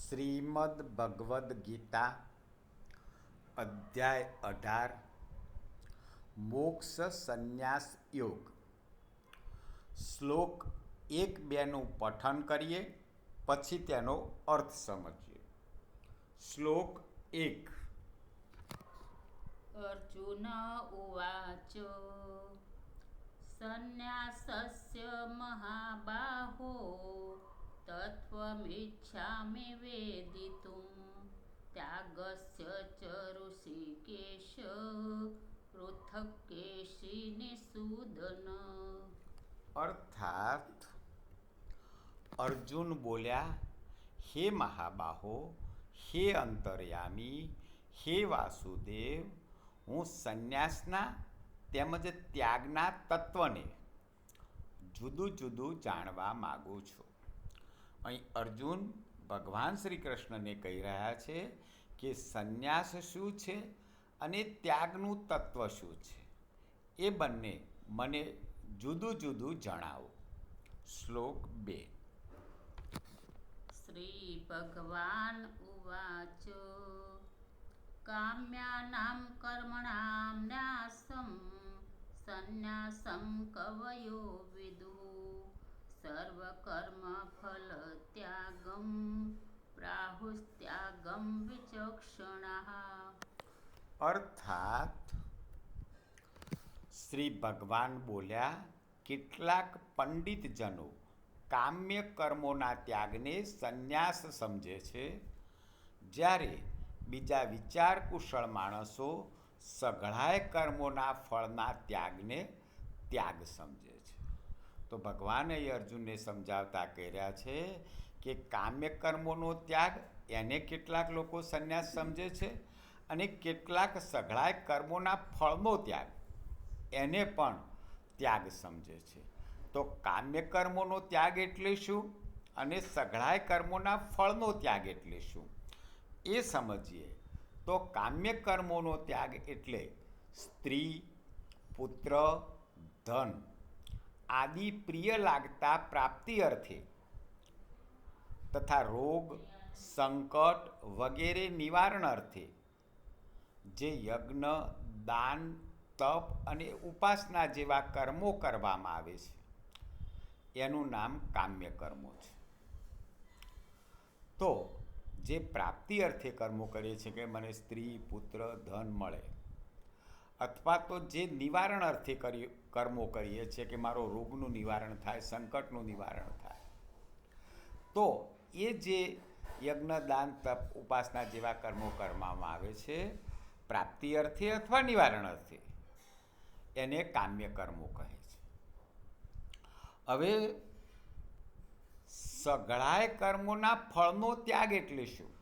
શ્રીમદ ભગવદ્ ગીતા અધ્યાય 18 મોક્ષ સંન્યાસ યોગ શ્લોક 1-2નું પઠન કરીએ, પછી તેનો અર્થ સમજીએ. શ્લોક 1. અર્જુન ઉવાચ સંન્યાસસ્ય મહાબાહો તત્વમિચ્છામિ વેદિતું ત્યાગસ્ય ચ ઋષિકેશ પૃથક્ કેશી નિષૂદન. અર્થાત અર્જુન બોલ્યા, હે મહાબાહો, હે અંતર્યામી, હે વાસુદેવ, હું સંન્યાસના તેમજ ત્યાગના તત્વને જુદું જુદું જાણવા માગું છું. અહીં અર્જુન ભગવાન શ્રી કૃષ્ણને કહી રહ્યા છે કે સંન્યાસ શું છે અને ત્યાગનું તત્વ શું છે, એ બંને મને જુદું જુદું જણાવો. શ્લોક 2. શ્રી ભગવાન ઉવાચ કામ્યાનાં કર્મણાં ન્યાસં સંન્યાસં કવયો વિદુઃ સર્વકર્મફલત્યાગં પ્રાહુસ્ત્યાગં વિચક્ષણાઃ. અર્થાત શ્રી ભગવાન બોલ્યા, કેટલાક પંડિતજનો કામ્ય કર્મોના ત્યાગને સંન્યાસ સમજે છે, જ્યારે બીજા વિચાર કુશળ માણસો સઘળાય કર્મોના ફળના ત્યાગને ત્યાગ સમજે છે. તો ભગવાન અહીં અર્જુનને સમજાવતા કર્યા છે કે કામ્ય કર્મોનો ત્યાગ એને કેટલાક લોકો સંન્યાસ સમજે છે અને કેટલાક સઘળાય કર્મોના ફળનો ત્યાગ એને પણ ત્યાગ સમજે છે. તો કામ્ય કર્મોનો ત્યાગ એટલે શું અને સઘળાય કર્મોના ફળનો ત્યાગ એટલે શું એ સમજીએ. તો કામ્ય કર્મોનો ત્યાગ એટલે સ્ત્રી, પુત્ર, ધન આદિ પ્રિય લાગતા પ્રાપ્તિ અર્થે તથા રોગ, સંકટ વગેરે નિવારણ અર્થે જે યજ્ઞ, દાન, તપ અને ઉપાસના જેવા કર્મો કરવામાં આવે છે, એનું નામ કામ્ય કર્મો છે. તો જે પ્રાપ્તિ અર્થે કર્મો કરીએ છીએ કે મને સ્ત્રી, પુત્ર, ધન મળે, અથવા તો જે નિવારણ અર્થે કર્મો કરીએ છીએ કે મારો રોગનું નિવારણ થાય, સંકટનું નિવારણ થાય, તો એ જે યજ્ઞ, દાન, તપ, ઉપાસના જેવા કર્મો કરવામાં આવે છે પ્રાપ્તિ અર્થે અથવા નિવારણ અર્થે, એને કામ્ય કર્મો કહે છે. હવે સઘળાય કર્મોના ફળનો ત્યાગ એટલે શું?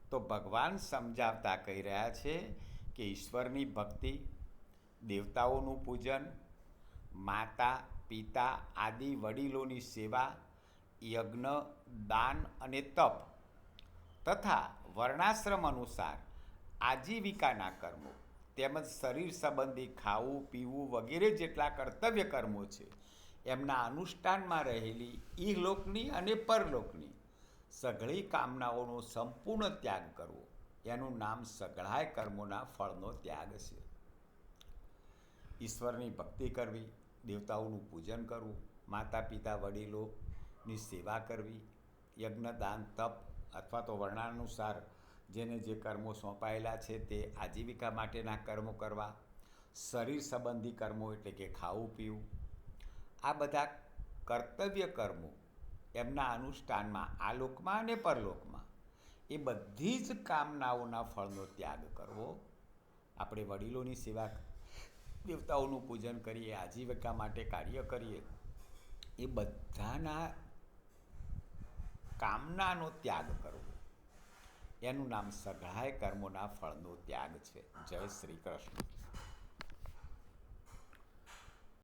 તો ભગવાન સમજાવતા કહી રહ્યા છે કે ઈશ્વરની ભક્તિ, દેવતાઓનું પૂજન, માતા પિતા આદિ વડીલોની સેવા, યજ્ઞ, દાન અને તપ તથા વર્ણાશ્રમ અનુસાર આજીવિકાના કર્મો તેમજ શરીર સંબંધી ખાવું પીવું વગેરે જેટલા કર્તવ્ય કર્મો છે, એમના અનુષ્ઠાનમાં રહેલી ઇહલોકની અને પરલોકની સઘળી કામનાઓનો સંપૂર્ણ ત્યાગ કરવો, એનું નામ સઘળાય કર્મોના ફળનો ત્યાગ છે. ઈશ્વરની ભક્તિ કરવી, દેવતાઓનું પૂજન કરવું, માતા પિતા વડીલોની સેવા કરવી, યજ્ઞ, દાન, તપ અથવા તો વર્ણાનુસાર જેને જે કર્મો સોંપાયેલા છે તે આજીવિકા માટેના કર્મો કરવા, શરીર સંબંધી કર્મો એટલે કે ખાવું પીવું, આ બધા કર્તવ્ય કર્મો એમના અનુષ્ઠાનમાં આ લોકમાં અને પરલોકમાં એ બધી જ કામનાઓના ફળનો ત્યાગ કરવો. આપણે વડીલોની સેવા, દેવતાઓનું પૂજન કરીએ, આજીવિકા માટે કાર્ય કરીએ, એ બધાના કામનાનો ત્યાગ કરવો, એનું નામ સઘળાય કર્મોના ફળનો ત્યાગ છે. જય શ્રી કૃષ્ણ.